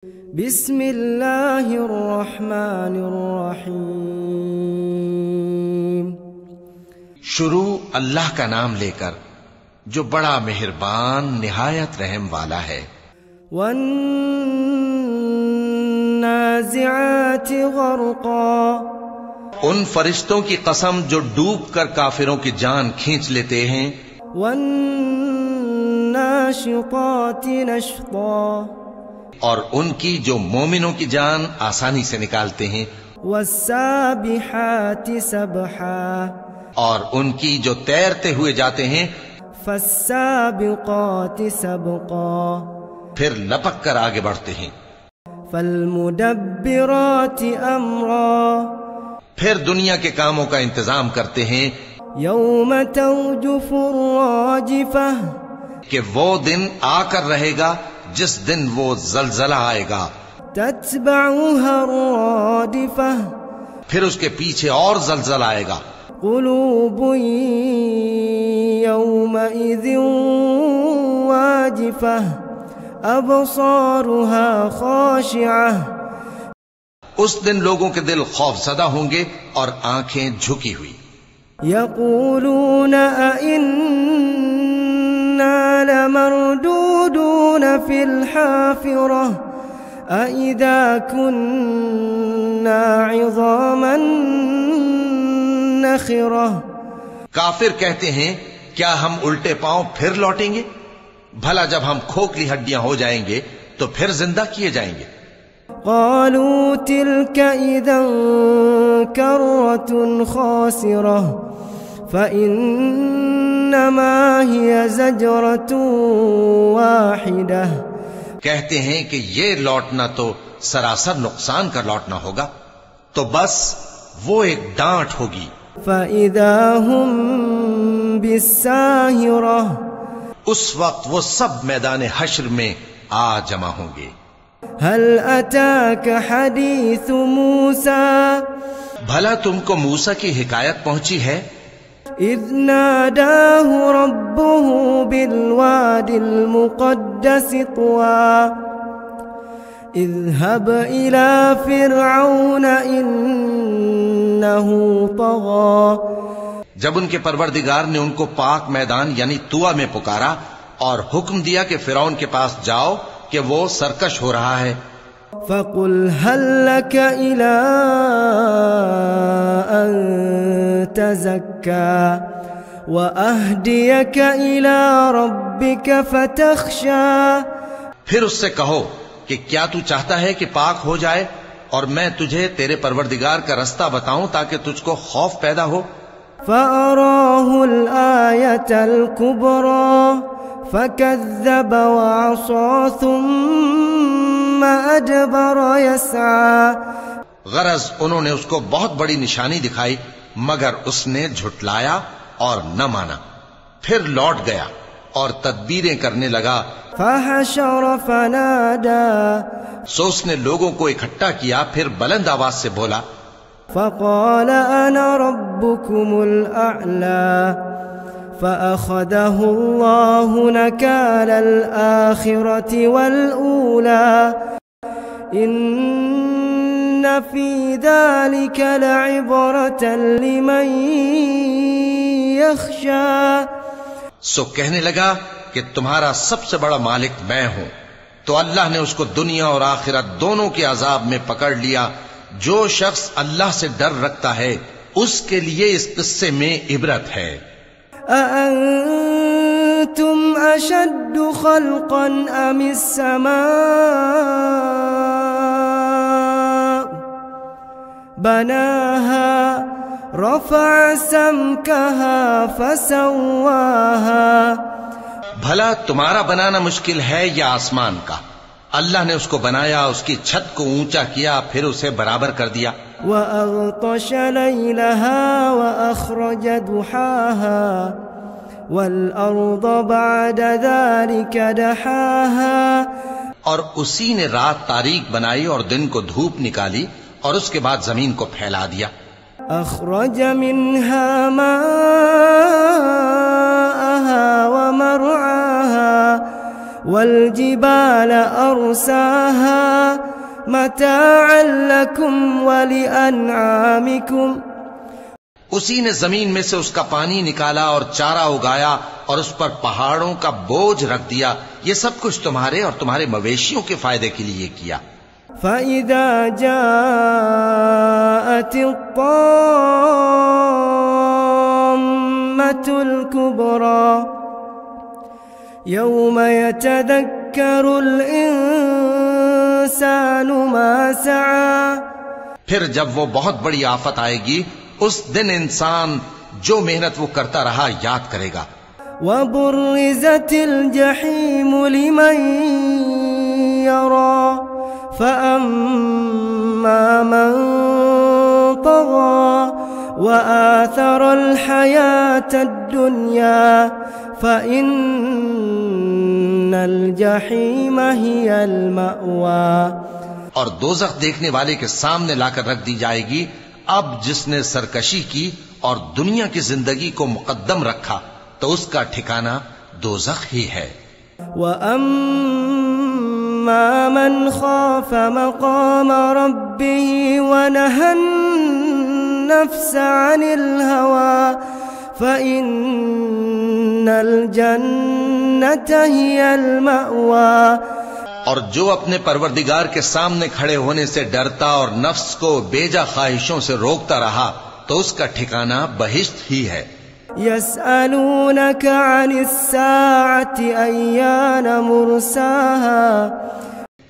بسم اللہ الرحمن الرحیم۔ شروع اللہ کا نام لے کر جو بڑا مہربان نہایت رحم والا ہے۔ والنازعات غرقا، ان فرشتوں کی قسم جو ڈوب کر کافروں کی جان کھینچ لیتے ہیں۔ والناشطات نشطا، اور ان کی جو مومنوں کی جان آسانی سے نکالتے ہیں۔ والسابحات سبحا، اور ان کی جو تیرتے ہوئے جاتے ہیں۔ فالسابقات سبقا، پھر لپک کر آگے بڑھتے ہیں۔ فالمدبرات امرا، پھر دنیا کے کاموں کا انتظام کرتے ہیں۔ یوم توجف الراجفہ، کہ وہ دن آ کر رہے گا جس دن وہ زلزلہ آئے گا۔ تتبعها الرادفہ، پھر اس کے پیچھے اور زلزلہ آئے گا۔ قلوب یومئذ واجفہ، ابصارها خاشعہ، اس دن لوگوں کے دل خوف زدہ ہوں گے اور آنکھیں جھکی ہوئی۔ یقولون ائنا لمردودون فی الحافرہ، اذا کننا عظاما نخرہ۔ کافر کہتے ہیں کیا ہم الٹے پاؤں پھر لوٹیں گے؟ بھلا جب ہم کھوکھلی ہڈیاں ہو جائیں گے تو پھر زندہ کیے جائیں گے۔ قالوا تلك اذا کرۃ خاسرہ، فانما هي زجرۃ واحدہ۔ کہتے ہیں کہ یہ لوٹنا تو سراسر نقصان کا لوٹنا ہوگا، تو بس وہ ایک ڈانٹ ہوگی۔ فاذا هم بالساہرہ، اس وقت وہ سب میدان حشر میں آ جمع ہوں گے۔ هل اتاک حدیث موسیٰ، بھلا تم کو موسیٰ کی حکایت پہنچی ہے؟ اذ ناداہ ربہ بالوادی المقدس طوی، اذهب الى فرعون انہ طغی۔ جب ان کے پروردگار نے ان کو پاک میدان یعنی طویٰ میں پکارا اور حکم دیا کہ فرعون کے پاس جاؤ کہ وہ سرکش ہو رہا ہے۔ فقل هل لك الى ان تزکى واہدیک الى ربک فتخشى، پھر اس سے کہو کہ کیا تو چاہتا ہے کہ پاک ہو جائے اور میں تجھے تیرے پروردگار کا رستہ بتاؤں تاکہ تجھ کو خوف پیدا ہو۔ فأراه الآية الكبرى فكذب وعصى ثم أدبر يسعى، غرض انہوں نے اس کو بہت بڑی نشانی دکھائی مگر اس نے جھٹلایا اور نہ مانا، پھر لوٹ گیا اور تدبیریں کرنے لگا۔ فحشر فنادى، سو اس نے لوگوں کو اکٹھا کیا، پھر بلند آواز سے بولا۔ فقال أنا ربكم الأعلى، فأخذه الله نكال الآخرة والأولى، إن في ذلك لعبرة لمن يخشى۔ سو کہنے لگا کہ تمہارا سب سے بڑا مالک میں ہوں، تو اللہ نے اس کو دنیا اور آخرت دونوں کے عذاب میں پکڑ لیا۔ جو شخص اللہ سے ڈر رکھتا ہے اس کے لیے اس قصے میں عبرت ہے۔ أأنتم أشد خلقا أم السماء بناها رفع سمكها فسواها، بھلا تمہارا بنانا مشکل ہے یا آسمان کا؟ اللہ نے اس کو بنایا، اس کی چھت کو اونچا کیا، پھر اسے برابر کر دیا۔ وأغطش ليلها وأخرج ضحاها، والأرض بعد ذلك دحاها، اور اسی نے رات تاریک بنائی اور دن کو دھوپ نکالی اور اس کے بعد زمین کو پھیلا دیا۔ أخرج منها ماءها ومرعاها والجبال أرساها متاعا لكم ولأنعامكم اسی نے زمین میں سے اس کا پانی نکالا اور چارہ اگایا اور اس پر پہاڑوں کا بوجھ رکھ دیا، یہ سب کچھ تمہارے اور تمہارے مویشیوں کے فائدے کے لیے کیا۔ فَإِذَا جَاءَتِ الطَّامَّةُ الْكُبْرَى يَوْمَ يَتَذَكَّرُ الْإِنسَانُ مَا سَعَى، پھر جب وہ بہت بڑی آفت آئے گی، اس دن انسان جو محنت وہ کرتا رہا یاد کرے گا۔ وَبُرِّزَتِ الْجَحِيمُ لِمَنْ يَرَى فَأَمَّا مَنْ طَغَى وَآثَرَ الْحَيَاةَ الدُّنْيَا فَإِنَّ الْجَحِيمَ هِيَ الْمَأْوَى، اور دوزخ دیکھنے والے کے سامنے لا کر رکھ دی جائے گی۔ اب جس نے سرکشی کی اور دنیا کی زندگی کو مقدم رکھا تو اس کا ٹھکانہ دوزخ ہی ہے۔ وَأَمَّا مَنْ خَافَ مَقَامَ رَبِّهِ وَنَهَى النَّفْسَ عَنِ الْهَوَى فَإِنَّ الْجَنَّةَ هِيَ الْمَأْوَى، اور جو اپنے پروردگار کے سامنے کھڑے ہونے سے ڈرتا اور نفس کو بیجا خواہشوں سے روکتا رہا تو اس کا ٹھکانہ بہشت ہی ہے۔ يَسْأَلُونَكَ عَنِ السَّاعَةِ أَيَّانَ مُرْسَاهَا،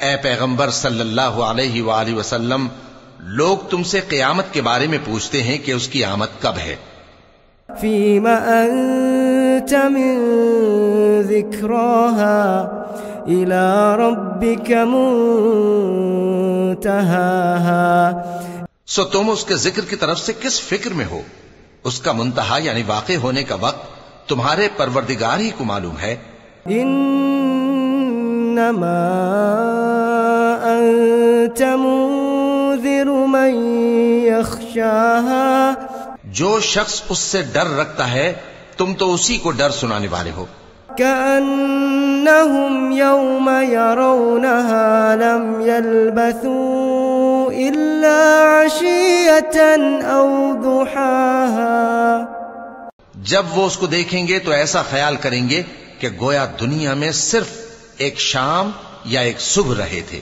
اے پیغمبر صلی اللہ علیہ وآلہ وسلم، لوگ تم سے قیامت کے بارے میں پوچھتے ہیں کہ اس کی آمد کب ہے۔ فِيمَ أَنْتَ مِنْ ذِكْرَاهَا إِلَى رَبِّكَ مُنْتَهَاهَا، سو تم اس کے ذکر کی طرف سے کس فکر میں ہو؟ اس کا منتہا یعنی واقع ہونے کا وقت تمہارے پروردگار ہی کو معلوم ہے۔ إِنَّمَا أَنْتَ مُنذِرُ مَنْ يَخْشَاهَا، جو شخص اس سے ڈر رکھتا ہے تم تو اسی کو ڈر سنانے والے ہو۔ كأنهم يوم يرونها لم يلبثوا إلا عشية أو ضحاها، جب وہ اس کو دیکھیں گے تو ایسا خیال کریں گے کہ گویا دنیا میں صرف ایک شام یا ایک صبح رہے تھے۔